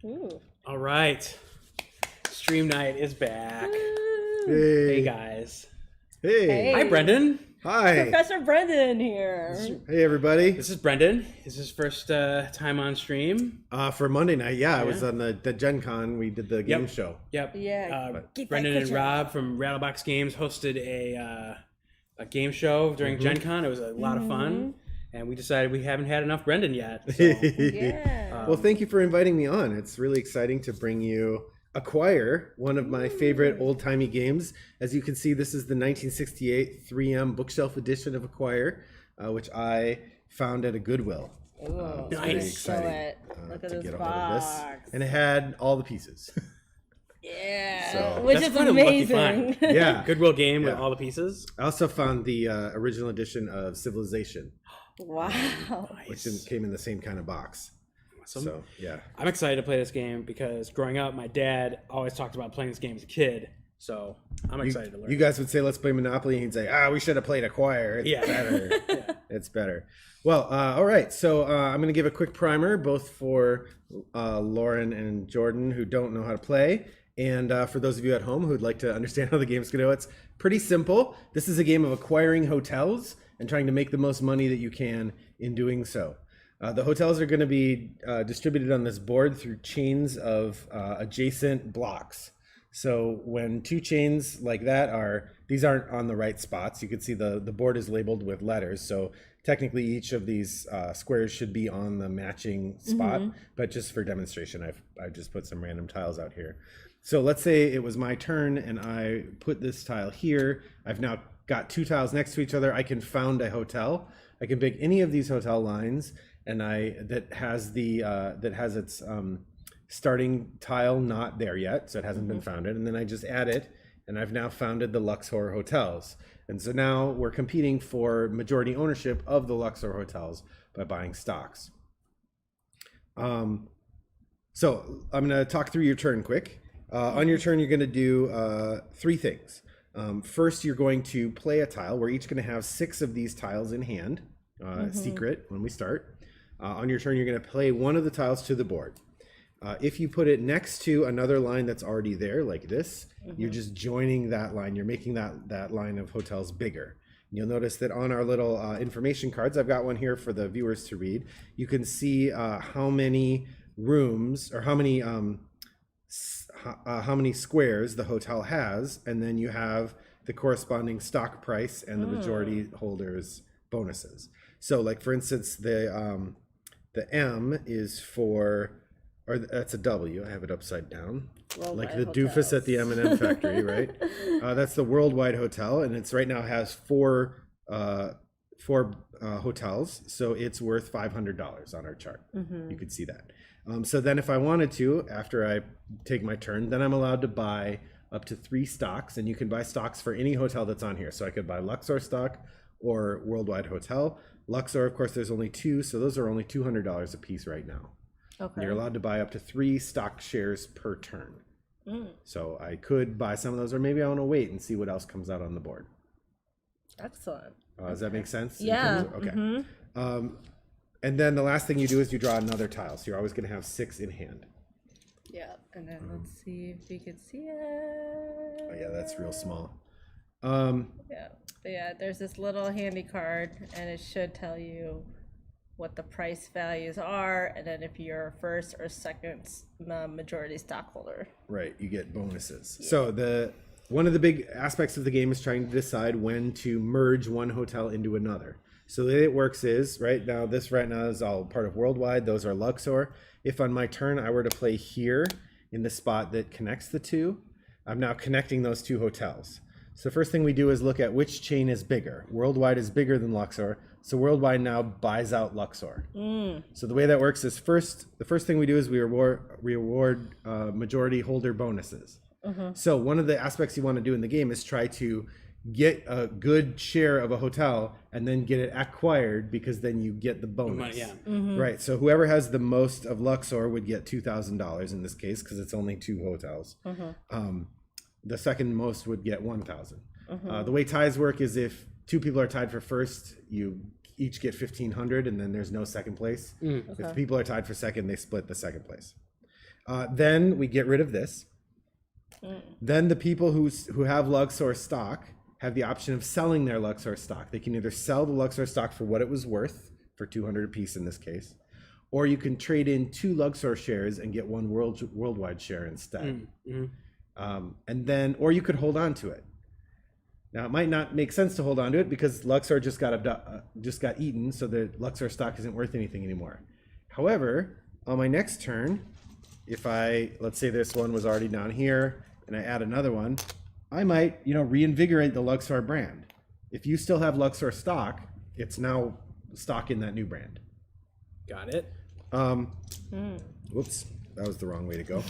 Ooh. All right. Stream Night is back. Hey. Hey, guys. Hey. Hi, Brendan. Hi. Professor Brendan here. Hey, everybody. This is Brendan. This is his first time on stream. For Monday night, I was on the Gen Con. We did the game Yep. show. Yep. Yeah. Keep Brendan that and picture. Rob from Rattlebox Games hosted a game show during Gen Con. It was a lot of fun. And we decided we haven't had enough Brendan yet. So. Yeah. Well, thank you for inviting me on. It's really exciting to bring you Acquire, one of my favorite old-timey games. As you can see, this is the 1968 3M bookshelf edition of Acquire, which I found at a Goodwill. Ooh, Nice. Show it. Look at to this get a hold of box. this. And it had all the pieces. Yeah. So- Which That's is quite a lucky amazing. find. Yeah. Goodwill game with Yeah. all the pieces. I also found the original edition of Civilization, Wow. which came in the same kind of box. Awesome. So, yeah. I'm excited to play this game because growing up, my dad always talked about playing this game as a kid. So I'm excited to learn. You guys would say, let's play Monopoly, and he'd say, we should have played Acquire. It's Yeah. better. It's better. Well, all right. So I'm going to give a quick primer, both for Lauren and Jordan, who don't know how to play, and for those of you at home who'd like to understand how the game's going to go. It's pretty simple. This is a game of acquiring hotels and trying to make the most money that you can in doing so. The hotels are going to be distributed on this board through chains of adjacent blocks. So when two chains like that these aren't on the right spots. You can see the board is labeled with letters. So technically each of these squares should be on the matching spot. But just for demonstration, I've just put some random tiles out here. So let's say it was my turn and I put this tile here. I've now got two tiles next to each other. I can found a hotel. I can pick any of these hotel lines and that has its starting tile not there yet, so it hasn't been founded, and then I just add it, and I've now founded the Luxor hotels. And so now we're competing for majority ownership of the Luxor hotels by buying stocks. So I'm going to talk through your turn quick. On your turn, you're going to do three things. First, you're going to play a tile. We're each going to have 6 of these tiles in hand, secret when we start. On your turn, you're going to play one of the tiles to the board. If you put it next to another line that's already there, like this, you're just joining that line. You're making that line of hotels bigger. And you'll notice that on our little information cards, I've got one here for the viewers to read. You can see how many rooms or how many squares the hotel has, and then you have the corresponding stock price and the majority holders' bonuses. So, like for instance, the M is for, or that's a W. I have it upside down, like the doofus at the M&M factory, right? That's the Worldwide Hotel, and it's right now has four hotels, so it's worth $500 on our chart. You could see that. So then if I wanted to, after I take my turn, then I'm allowed to buy up to 3 stocks, and you can buy stocks for any hotel that's on here. So I could buy Luxor stock or Worldwide Hotel. Luxor, of course, there's only 2, so those are only $200 a piece right now. Okay. And you're allowed to buy up to 3 stock shares per turn. So I could buy some of those, or maybe I want to wait and see what else comes out on the board. Excellent. Does that make sense? Yeah. Okay. And then the last thing you do is you draw another tile. So you're always going to have 6 in hand. Yeah. And then let's see if we can see it. Oh, yeah, that's real small. Yeah. But yeah, there's this little handy card, and it should tell you what the price values are, and then if you're first or second majority stockholder. Right, you get bonuses. Yeah. So one of the big aspects of the game is trying to decide when to merge one hotel into another. So the way it works is, right now is all part of Worldwide. Those are Luxor. If on my turn I were to play here in the spot that connects the two, I'm now connecting those 2 hotels. So the first thing we do is look at which chain is bigger. Worldwide is bigger than Luxor, so Worldwide now buys out Luxor. So the way that works is the first thing we do is we reward majority holder bonuses. So one of the aspects you want to do in the game is try to get a good share of a hotel and then get it acquired, because then you get the bonus. Yeah. Right. So whoever has the most of Luxor would get $2,000 in this case, because it's only 2 hotels. The second most would get 1,000. The way ties work is if 2 people are tied for first, you each get 1,500, and then there's no second place. If people are tied for second, they split the second place. Then we get rid of this. Then the people who have Luxor stock have the option of selling their Luxor stock. They can either sell the Luxor stock for what it was worth, for 200 apiece in this case, or you can trade in 2 Luxor shares and get 1 worldwide share instead. And then, or you could hold on to it. Now, it might not make sense to hold on to it because Luxor just got eaten, so the Luxor stock isn't worth anything anymore. However, on my next turn, if let's say this one was already down here, and I add another one, I might, reinvigorate the Luxor brand. If you still have Luxor stock, it's now stock in that new brand. Got it. Whoops, that was the wrong way to go.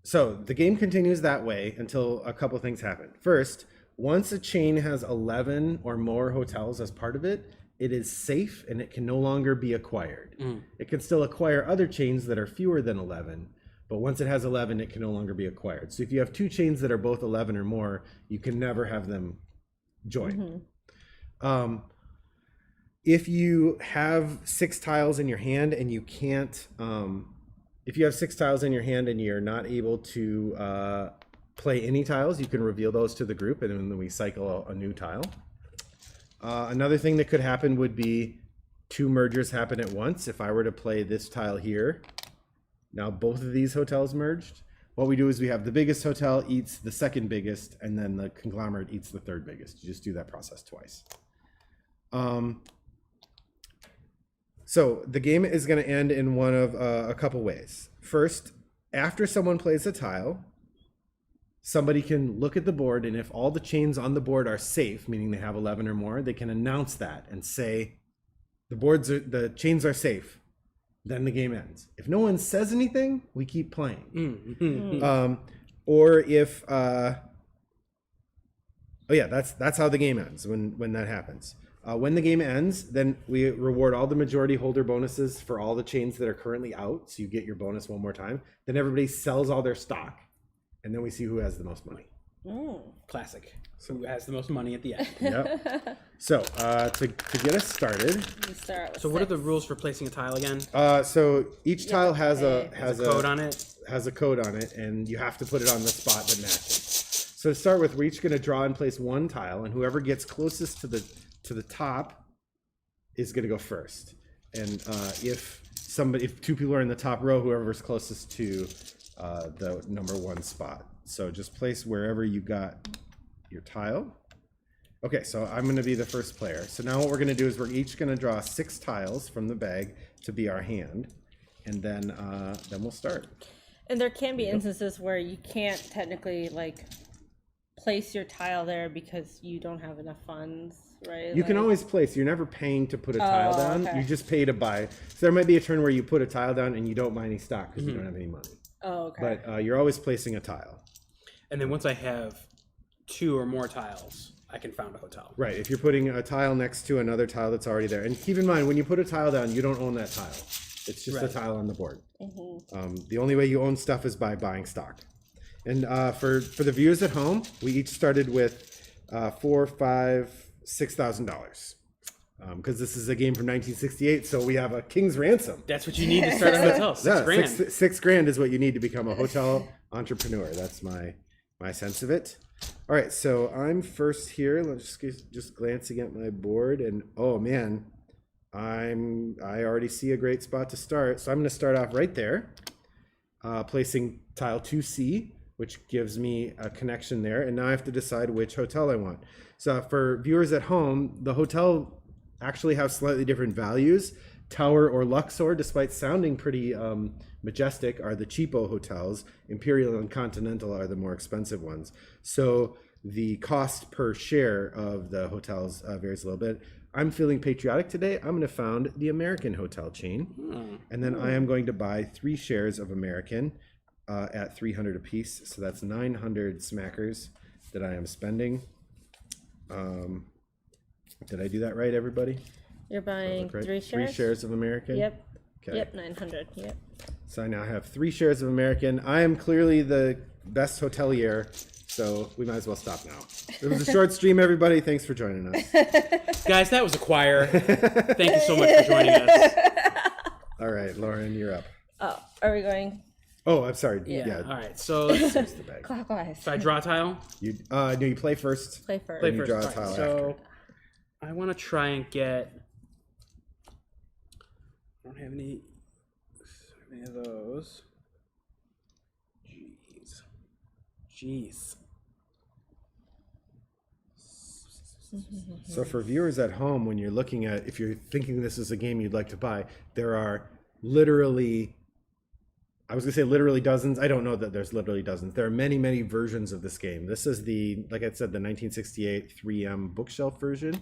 So the game continues that way until a couple things happen. First, once a chain has 11 or more hotels as part of it, it is safe and it can no longer be acquired. It can still acquire other chains that are fewer than 11, but once it has 11, it can no longer be acquired. So if you have 2 chains that are both 11 or more, you can never have them join. If you have 6 tiles in your hand and you can't, if you have 6 tiles in your hand and you're not able to play any tiles, you can reveal those to the group and then we cycle a new tile. Another thing that could happen would be 2 mergers happen at once. If I were to play this tile here, now both of these hotels merged. What we do is we have the biggest hotel eats the second biggest, and then the conglomerate eats the third biggest. You just do that process twice. So the game is going to end in one of a couple ways. First, after someone plays a tile, somebody can look at the board, and if all the chains on the board are safe, meaning they have 11 or more, they can announce that and say, the chains are safe. Then the game ends. If no one says anything, we keep playing. Or if, that's how the game ends when that happens. When the game ends, then we reward all the majority holder bonuses for all the chains that are currently out. So you get your bonus one more time. Then everybody sells all their stock. And then we see who has the most money. Classic. So who has the most money at the end? Yep. So to get us started. You start with So what are 6. the rules for placing a tile again? So each tile has a Code on it? Has a code on it, and you have to put it on the spot that matches. So to start with, we're each going to draw and place 1 tile, and whoever gets closest to the top is going to go first. And if 2 people are in the top row, whoever's closest to the number 1 spot. So just place wherever you got your tile. Okay, so I'm going to be the first player. So now what we're going to do is we're each going to draw 6 tiles from the bag to be our hand, and then we'll start. And there can be instances where you can't technically place your tile there because you don't have enough funds, right? You can always place. You're never paying to put a tile down. Okay. You just pay to buy. So there might be a turn where you put a tile down and you don't buy any stock because you don't have any money. Oh, okay. But you're always placing a tile. And then once I have 2 or more tiles, I can found a hotel. Right. If you're putting a tile next to another tile that's already there. And keep in mind, when you put a tile down, you don't own that tile. It's just a tile on the board. The only way you own stuff is by buying stock. And for the viewers at home, we each started with $4,000, $5,000, $6,000. Because this is a game from 1968, so we have a king's ransom. That's what you need to start a hotel. $6,000. $6,000 is what you need to become a hotel entrepreneur. That's my sense of it. All right, so I'm first here. Let's just glancing at my board, and oh man, I already see a great spot to start. So I'm going to start off right there, placing tile 2C, which gives me a connection there, and now I have to decide which hotel I want. So for viewers at home, the hotel actually have slightly different values. Tower or Luxor, despite sounding pretty majestic, are the cheapo hotels. Imperial and Continental are the more expensive ones. So the cost per share of the hotels varies a little bit. I'm feeling patriotic today. I'm going to found the American hotel chain. And then I am going to buy 3 shares of American at 300 apiece. So that's 900 smackers that I am spending. Did I do that right, everybody? You're buying Right? 3 shares? 3 shares of American? Yep. Okay. Yep, 900. Yep. So I now have 3 shares of American. I am clearly the best hotelier, so we might as well stop now. It was a short stream, everybody. Thanks for joining us. Guys, that was a choir. Thank you so much for joining us. All right, Lauren, you're up. Oh, are we going Oh, I'm sorry. Yeah. Yeah. All right. So let's see. The bag. clockwise? So I draw a tile. You no, you play first. Play first. Play you first. draw a All right, tile so I want to try and get. I don't have any of those. Jeez. So for viewers at home, when you're looking at, if you're thinking this is a game you'd like to buy, there are literally, I was gonna say literally dozens. I don't know that there's literally dozens. There are many, many versions of this game. This is the, like I said, the 1968 3M bookshelf version.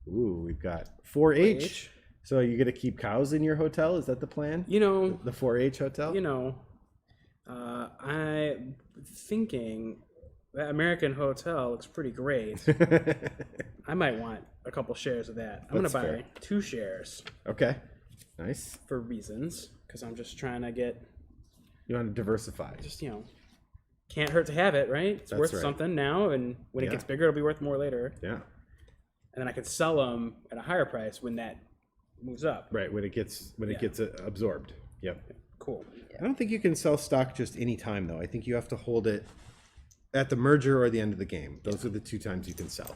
Ooh, we've got 4-H. 4-H. So you get to keep cows in your hotel? Is that the plan? You know, The 4-H hotel? I'm thinking that American Hotel looks pretty great. I might want a couple shares of that. I'm That's gonna buy fair. 2 shares Okay, nice. for reasons, because I'm just trying to get, You want to diversify. just can't hurt to have it, right? It's That's worth right. something now, and when Yeah. it gets bigger, it'll be worth more later. Yeah, And then I can sell them at a higher price when that moves up. right. When it gets absorbed. Yep. Cool. I don't think you can sell stock just any time though. I think you have to hold it at the merger or the end of the game. Those are the 2 times you can sell.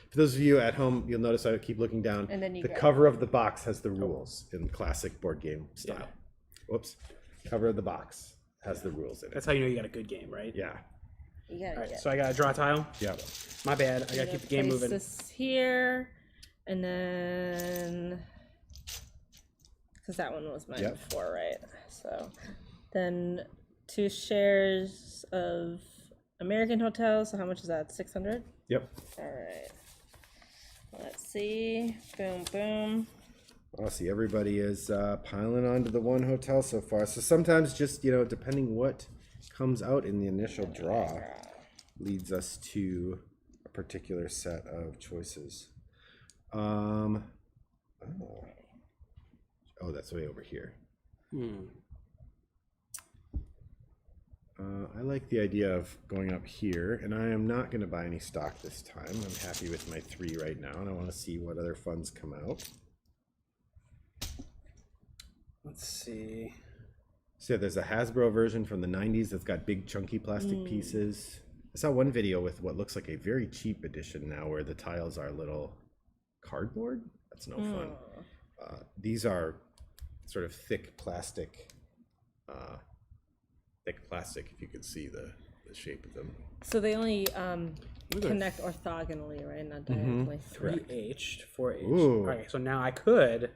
For those of you at home, you'll notice I keep looking down. And then you the grab cover of the box has the rules in classic board game style. Yeah. Whoops. Cover of the box has the rules in it. That's how you know you got a good game, right? Yeah. You gotta All right, get. so I gotta draw a tile. Yeah. My bad. I gotta keep the game place moving. This here, and then because that one was mine Yep. before, right? So then 2 shares of American Hotels. So how much is that? 600. Yep. All right. Let's see. Boom, boom. I'll see. Everybody is piling onto the one hotel so far. So sometimes just, depending what comes out in the initial draw leads us to a particular set of choices. Oh, that's way over here. I like the idea of going up here, and I am not going to buy any stock this time. I'm happy with my 3 right now, and I want to see what other funds come out. Let's see. So yeah, there's a Hasbro version from the 90s that's got big chunky plastic pieces. I saw one video with what looks like a very cheap edition now where the tiles are little cardboard. That's no fun. These are sort of thick plastic, if you could see the shape of them. So they only connect orthogonally, right? Not diagonally. 3H, 4H. Ooh. All right, so now I could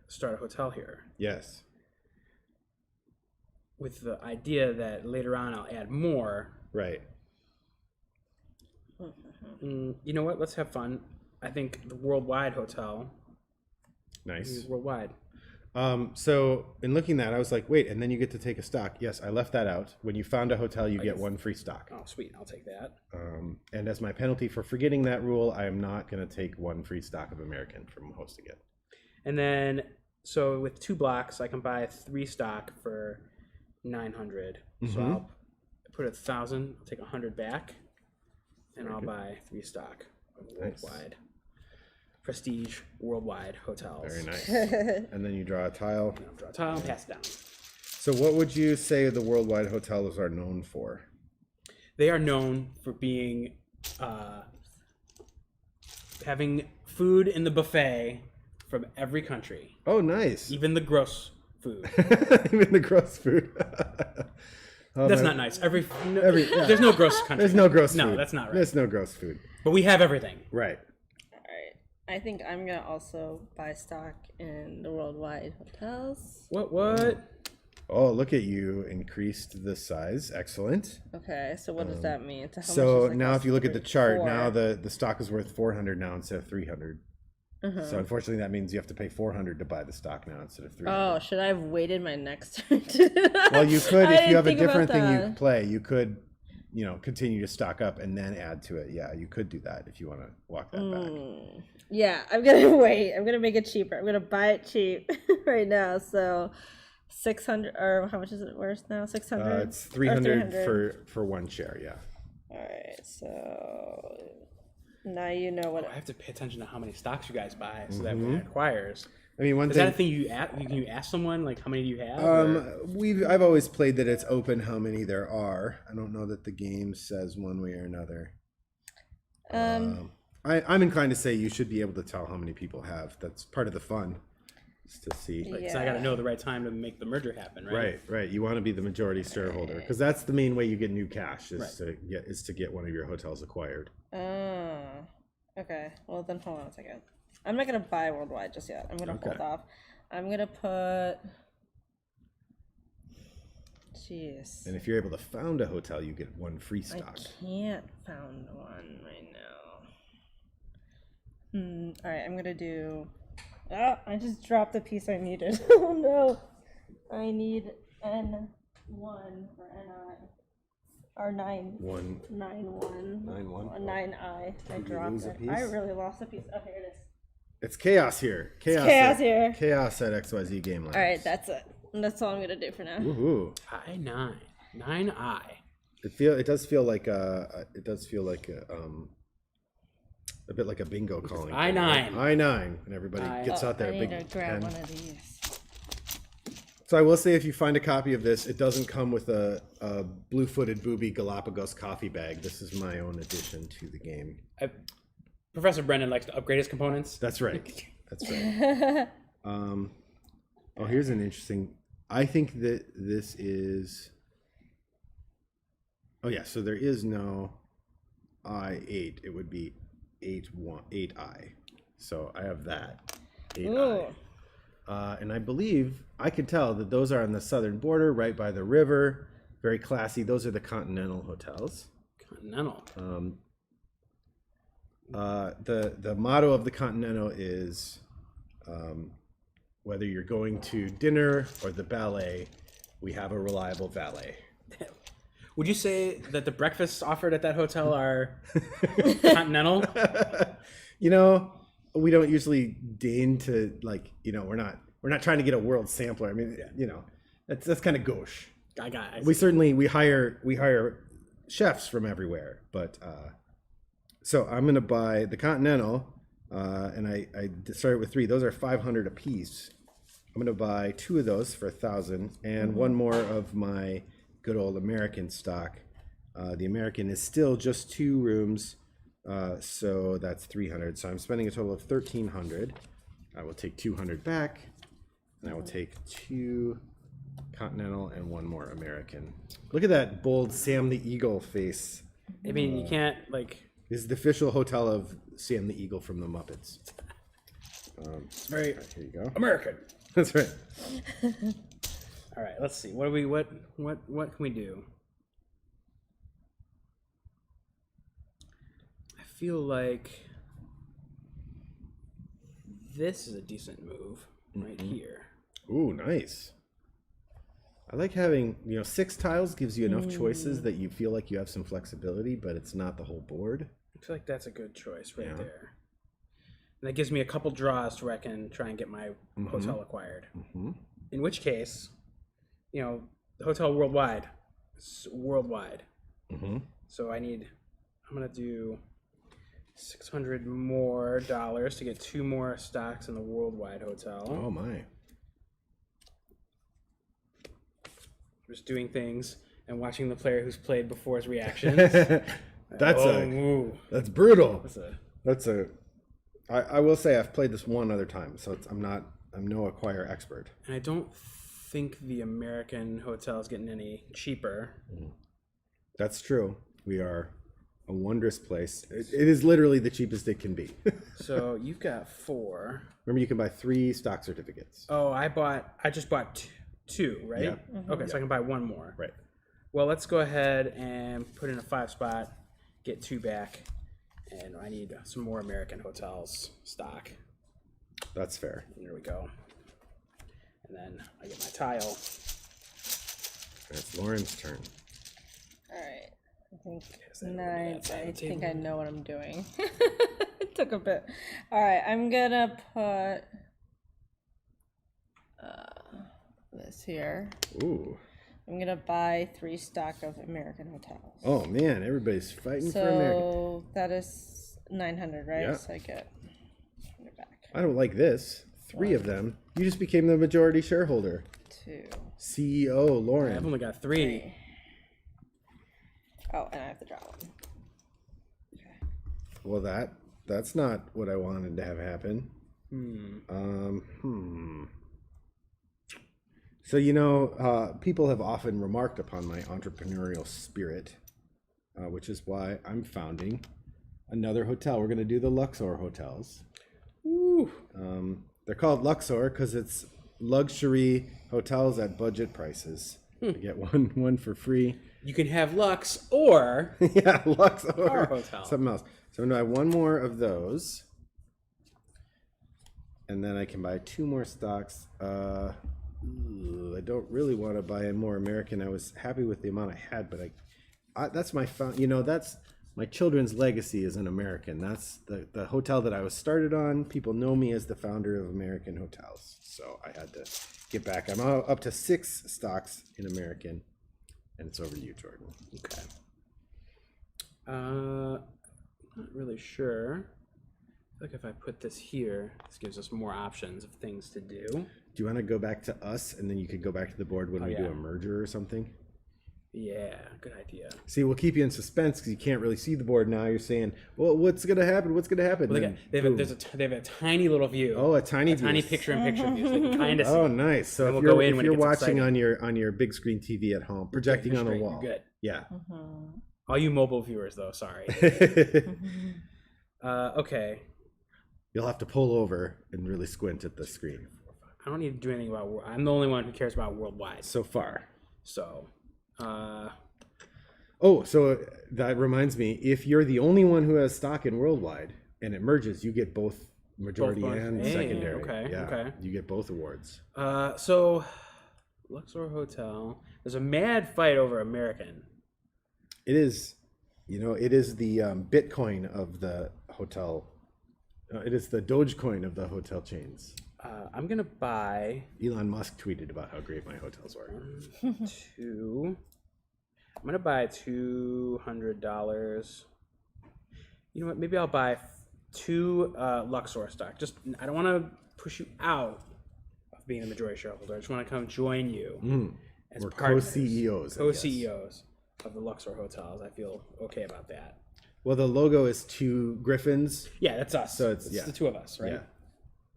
start a hotel here Yes. with the idea that later on I'll add more. Right. You know what? Let's have fun. I think the Worldwide Hotel Nice. is worldwide. So in looking at that, I was like, wait, and then you get to take a stock. Yes, I left that out. When you found a hotel, you get 1 free stock. Oh, sweet. I'll take that. And as my penalty for forgetting that rule, I am not going to take 1 free stock of American from hosting it. And then, so with 2 blocks, I can buy 3 stock for 900. So I'll put 1,000, I'll take 100 back, and I'll buy 3 stock of Nice. Worldwide. Prestige Worldwide Hotels. Very nice. And then you draw a tile. I'll draw a tile and pass it down. So what would you say the worldwide hotels are known for? They are known for being having food in the buffet from every country, Oh, nice. even the gross food. Even the gross food. Oh, That's my- not nice. yeah. There's no gross country. There's no gross food. No, that's not right. There's no gross food. But we have everything. Right. All right. I think I'm gonna also buy stock in the Worldwide Hotels. What? Oh, look at you. Increased the size. Excellent. Okay. So what does that mean? So, how much So does it now cost if you look at the chart, 4? now the stock is worth 400 now instead of 300. So unfortunately that means you have to pay 400 to buy the stock now instead of 300. Oh, should I have waited my next turn? Well, you could, I if didn't you have a think about different thing you that. play, you could, continue to stock up and then add to it. Yeah, you could do that if you want to walk that back. Yeah, I'm gonna wait. I'm gonna make it cheaper. I'm gonna buy it cheap right now. So 600, or how much is it worth now? 600. It's 300 for 1 share. Yeah. All right. So now you know what. I have to pay attention to how many stocks you guys buy so that when it acquires, I mean, one Is thing. that a thing you ask? You ask someone like how many do you have? I've always played that it's open how many there are. I don't know that the game says one way or another. I'm inclined to say you should be able to tell how many people have. That's part of the fun, is to see. Like, so I got to know the right time to make the merger happen, right? Right. You want to be the majority shareholder because that's the main way you get new cash is to get one of your hotels acquired. Oh, okay. Well, then hold on a second. I'm not gonna buy worldwide just yet. I'm gonna hold off. I'm gonna put. Jeez. And if you're able to found a hotel, you get one free stock. I can't found one right now. All right. I'm gonna do. Ah, I just dropped the piece I needed. Oh no! I need N1 or NI. Or 9. 1. 9 1. 9 1. 9I. I dropped it. I really lost a piece. Oh, here it is. It's chaos here. Chaos here. Chaos at XYZ Game Labs. All right, that's it. That's all I'm gonna do for now. Woohoo! I9, 9I. It does feel like a bit like a bingo calling. I9. I9, and everybody gets out there. I need big to grab pen. one of these. So I will say, if you find a copy of this, it doesn't come with a blue-footed booby Galapagos coffee bag. This is my own addition to the game. Professor Brennan likes to upgrade his components. That's right. That's right. Oh, here's an interesting. I think that this is. Oh yeah, so there is no I8. It would be 8I. So I have that 8I. And I believe I could tell that those are on the southern border, right by the river. Very classy. Those are the Continental hotels. Continental. The motto of the Continental is, whether you're going to dinner or the ballet, we have a reliable valet. Would you say that the breakfasts offered at that hotel are continental? You know, we don't usually deign to we're not trying to get a world sampler. I mean, that's kind of gauche. We hire chefs from everywhere, but so I'm gonna buy the Continental, and I started with 3. Those are 500 a piece. I'm gonna buy 2 of those for 1,000, and one more of my good old American stock. The American is still just 2 rooms, so that's 300. So I'm spending a total of 1,300. I will take 200 back, and I will take 2 Continental and 1 more American. Look at that bold Sam the Eagle face. I mean, you can't This is the official hotel of Sam the Eagle from the Muppets. It's very here you go. American. That's right. All right, let's see. What can we do? I feel like this is a decent move right here. Ooh, nice. I like having, 6 tiles gives you enough choices that you feel like you have some flexibility, but it's not the whole board. I feel like that's a good choice right there. And that gives me a couple draws to where I can try and get my hotel acquired. In which case, the hotel worldwide is worldwide. So I'm going to do $600 more to get 2 more stocks in the worldwide hotel. Oh, my. Just doing things and watching the player who's played before's reactions. That's brutal. I will say I've played this one other time, so I'm no acquire expert. And I don't think the American hotel is getting any cheaper. That's true. We are a wondrous place. It is literally the cheapest it can be. So you've got 4. Remember, you can buy 3 stock certificates. Oh, I just bought 2, right? Yeah. Okay, so I can buy 1 more. Right. Well, let's go ahead and put in a 5 spot, get 2 back, and I need some more American hotels stock. That's fair. And there we go. And then I get my tile. It's Lauren's turn. All right. I think I know what I'm doing. It took a bit. All right, I'm gonna put this here. Ooh. I'm gonna buy 3 stock of American hotels. Oh man, everybody's fighting for American. So that is 900, right? Yeah. So I get 100 back. I don't like this. 3 of them. You just became the majority shareholder. 2. CEO Lauren. I've only got 3. Oh, and I have to draw one. Well, that's not what I wanted to have happen. So, people have often remarked upon my entrepreneurial spirit, which is why I'm founding another hotel. We're going to do the Luxor hotels. Ooh. They're called Luxor because it's luxury hotels at budget prices. You get one for free. You can have Lux or Yeah, Luxor. Or hotel. Something else. So I'm going to buy 1 more of those. And then I can buy 2 more stocks. I don't really want to buy a more American. I was happy with the amount I had, but that's my that's my children's legacy as an American. That's the hotel that I was started on. People know me as the founder of American Hotels. So I had to get back. I'm up to 6 stocks in American. And it's over to you, Jordan. Okay. Not really sure. I feel like if I put this here, this gives us more options of things to do. Do you want to go back to us, and then you could go back to the board when we do yeah. a merger or something? Yeah, good idea. See, we'll keep you in suspense because you can't really see the board now. You're saying, well, what's going to happen? What's going to happen? Well, they have a tiny little view. Oh, a tiny picture-in-picture view. So they can kind of see. Oh, nice. So we'll if go in if when you're it gets watching exciting. on your big screen TV at home, projecting on a Straight, wall. You're good. Yeah. All you mobile viewers, though, sorry. Okay. You'll have to pull over and really squint at the screen. I don't need to do anything about. I'm the only one who cares about worldwide. So far. So, Oh, so that reminds me, if you're the only one who has stock in Worldwide and it merges, you get both majority Both and hey, secondary. okay, Yeah, okay. you get both awards. So Luxor Hotel. There's a mad fight over American. It is, it is the Bitcoin of the hotel. It is the Dogecoin of the hotel chains. I'm gonna buy Elon Musk tweeted about how great my hotels were. 2. I'm gonna buy $200. You know what? Maybe I'll buy 2 Luxor stock. I don't want to push you out of being the majority shareholder. I just want to come join you as We're partners, co-CEOs. I guess. co-CEOs of the Luxor hotels. I feel okay about that. Well, the logo is 2 griffins. Yeah, that's us. So it's the 2 of us, right? Yeah.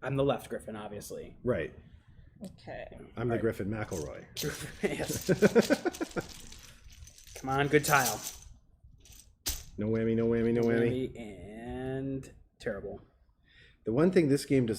I'm the left Griffin, obviously. Right. Okay. I'm the Griffin McElroy. Yes. Come on, good tile. No whammy, no whammy, no whammy. And terrible. The one thing this game does not